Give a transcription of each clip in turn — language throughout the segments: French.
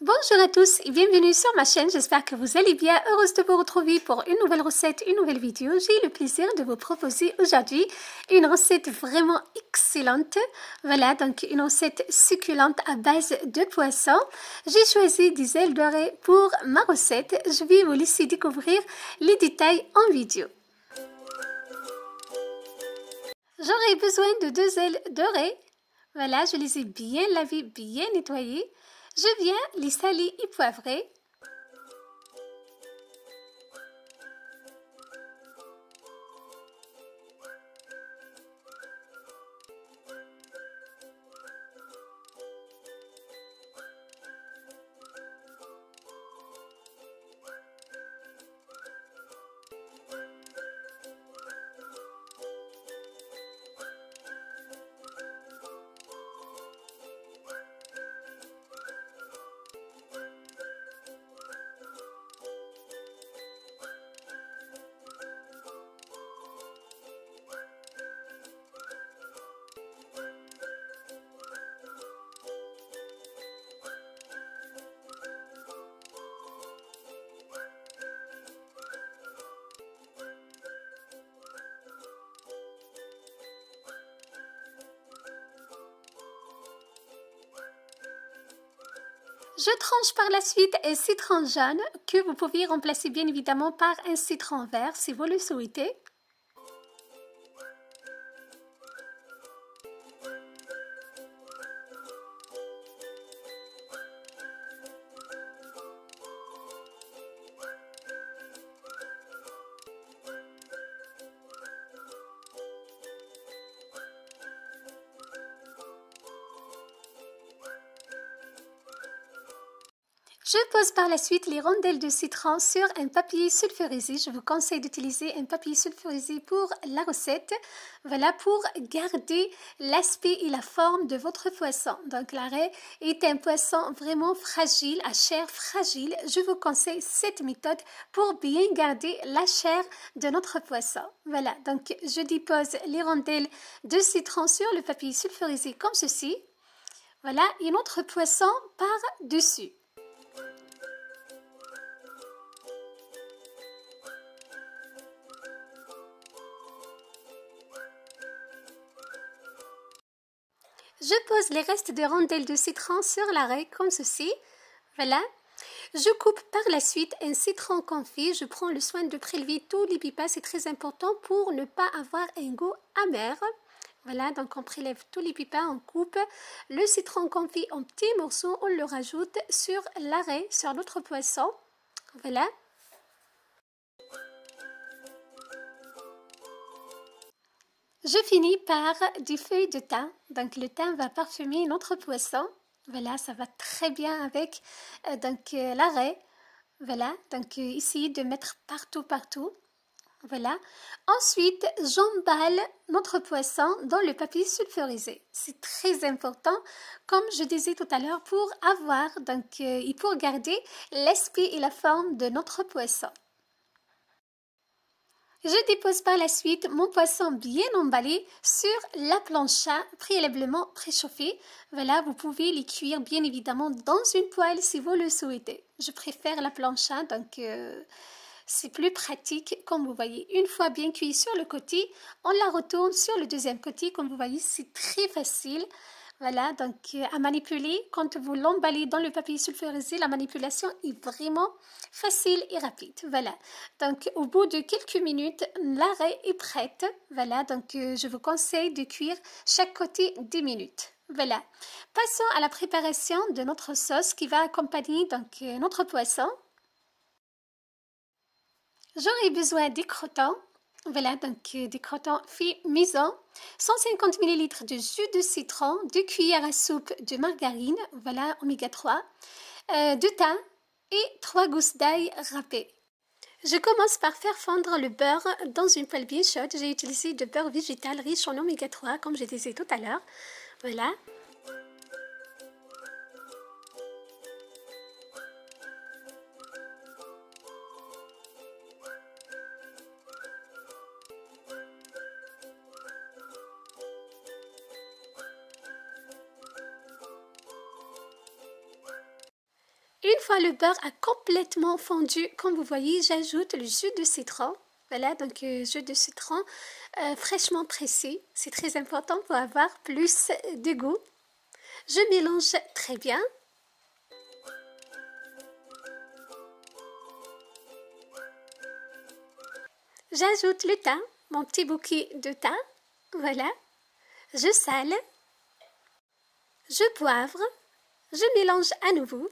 Bonjour à tous et bienvenue sur ma chaîne, j'espère que vous allez bien, heureuse de vous retrouver pour une nouvelle recette, une nouvelle vidéo. J'ai le plaisir de vous proposer aujourd'hui une recette vraiment excellente. Voilà, donc une recette succulente à base de poisson. J'ai choisi des ailes dorées pour ma recette, je vais vous laisser découvrir les détails en vidéo. J'aurai besoin de 2 ailes dorées. Voilà, je les ai bien lavées, bien nettoyées. Je viens les saler et poivrer. Je tranche par la suite un citron jaune que vous pouvez remplacer bien évidemment par un citron vert si vous le souhaitez. Je pose par la suite les rondelles de citron sur un papier sulfurisé. Je vous conseille d'utiliser un papier sulfurisé pour la recette. Voilà, pour garder l'aspect et la forme de votre poisson. Donc l'arrêt est un poisson vraiment fragile, à chair fragile. Je vous conseille cette méthode pour bien garder la chair de notre poisson. Voilà, donc je dépose les rondelles de citron sur le papier sulfurisé comme ceci. Voilà, et notre poisson par-dessus. Je pose les restes de rondelles de citron sur l'arrêt comme ceci. Voilà. Je coupe par la suite un citron confit. Je prends le soin de prélever tous les pipas. C'est très important pour ne pas avoir un goût amer. Voilà, donc on prélève tous les pipas, on coupe le citron confit en petits morceaux. On le rajoute sur l'arrêt, sur notre poisson. Voilà. Je finis par des feuilles de thym. Donc le thym va parfumer notre poisson. Voilà, ça va très bien avec l'arrêt. Voilà, donc essayez de mettre partout. Voilà. Ensuite, j'emballe notre poisson dans le papier sulfurisé. C'est très important, comme je disais tout à l'heure, pour avoir et pour garder l'aspect et la forme de notre poisson. Je dépose par la suite mon poisson bien emballé sur la plancha préalablement préchauffée. Voilà, vous pouvez les cuire bien évidemment dans une poêle si vous le souhaitez. Je préfère la plancha, donc c'est plus pratique. Comme vous voyez, une fois bien cuit sur le côté, on la retourne sur le deuxième côté. Comme vous voyez, c'est très facile. Voilà, donc à manipuler, quand vous l'emballez dans le papier sulfurisé, la manipulation est vraiment facile et rapide. Voilà, donc au bout de quelques minutes, l'arrêt est prête. Voilà, donc je vous conseille de cuire chaque côté 10 minutes. Voilà, passons à la préparation de notre sauce qui va accompagner notre poisson. J'aurai besoin des croûtons. Voilà, donc des croûtons faits maison, 150 ml de jus de citron, 2 cuillères à soupe de margarine, voilà, oméga 3, de thym et 3 gousses d'ail râpées. Je commence par faire fondre le beurre dans une poêle bien chaude. J'ai utilisé du beurre végétal riche en oméga 3, comme je disais tout à l'heure. Voilà. Une fois le beurre a complètement fondu, comme vous voyez, j'ajoute le jus de citron. Voilà, donc jus de citron fraîchement pressé. C'est très important pour avoir plus de goût. Je mélange très bien. J'ajoute le thym, mon petit bouquet de thym. Voilà. Je sale. Je poivre. Je mélange à nouveau.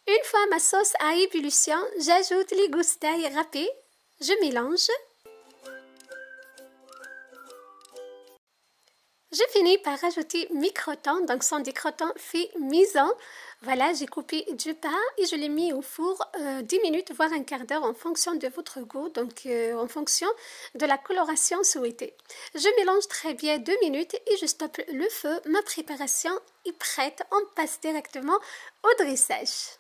Une fois ma sauce à ébullition, j'ajoute les gousses d'ail râpées. Je mélange. Je finis par rajouter mes crotons, donc ce sont des crotons faits maison. Voilà, j'ai coupé du pain et je l'ai mis au four 10 minutes, voire un quart d'heure en fonction de votre goût, donc en fonction de la coloration souhaitée. Je mélange très bien 2 minutes et je stoppe le feu. Ma préparation est prête, on passe directement au dressage.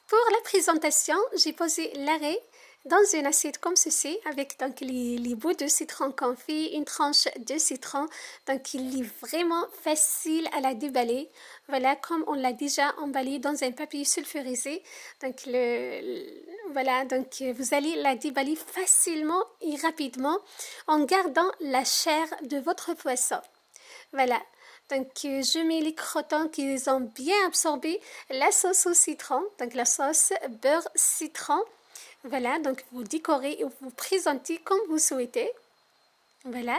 Pour la présentation, j'ai posé l'arrêt dans une assiette comme ceci avec donc les bouts de citron confit, une tranche de citron. Donc il est vraiment facile à la déballer. Voilà, comme on l'a déjà emballé dans un papier sulfurisé. Donc voilà, donc vous allez la déballer facilement et rapidement en gardant la chair de votre poisson. Voilà. Donc, je mets les crotons qui ont bien absorbé la sauce au citron, donc la sauce beurre citron. Voilà, donc vous décorez et vous présentez comme vous souhaitez. Voilà.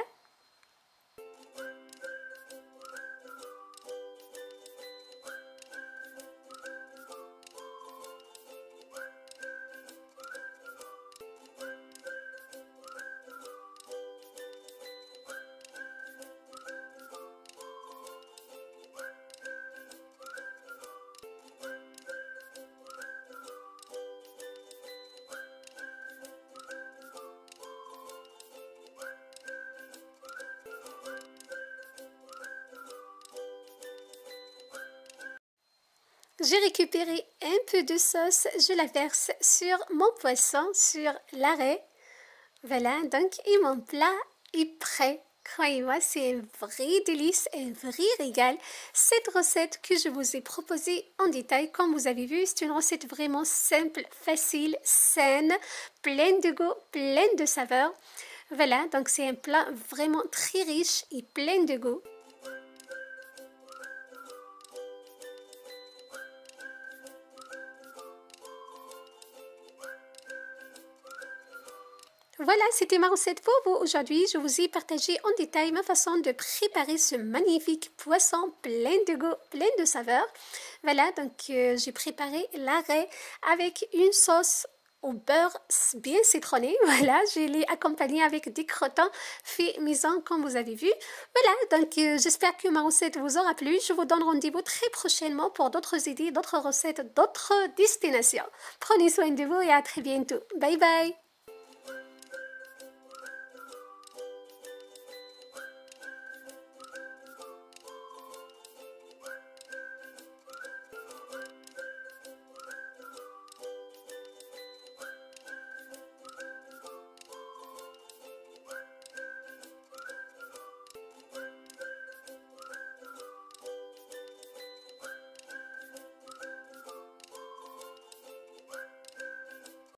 J'ai récupéré un peu de sauce, je la verse sur mon poisson, sur l'arrêt. Voilà, donc et mon plat est prêt. Croyez-moi, c'est un vrai délice, un vrai régal. Cette recette que je vous ai proposée en détail, comme vous avez vu, c'est une recette vraiment simple, facile, saine, pleine de goût, pleine de saveurs. Voilà, donc c'est un plat vraiment très riche et plein de goût. Voilà, c'était ma recette pour vous aujourd'hui. Je vous ai partagé en détail ma façon de préparer ce magnifique poisson plein de goût, plein de saveurs. Voilà, donc j'ai préparé l'arrêt avec une sauce au beurre bien citronné. Voilà, je l'ai accompagné avec des crotons faits maison comme vous avez vu. Voilà, donc j'espère que ma recette vous aura plu. Je vous donne rendez-vous très prochainement pour d'autres idées, d'autres recettes, d'autres destinations. Prenez soin de vous et à très bientôt. Bye bye!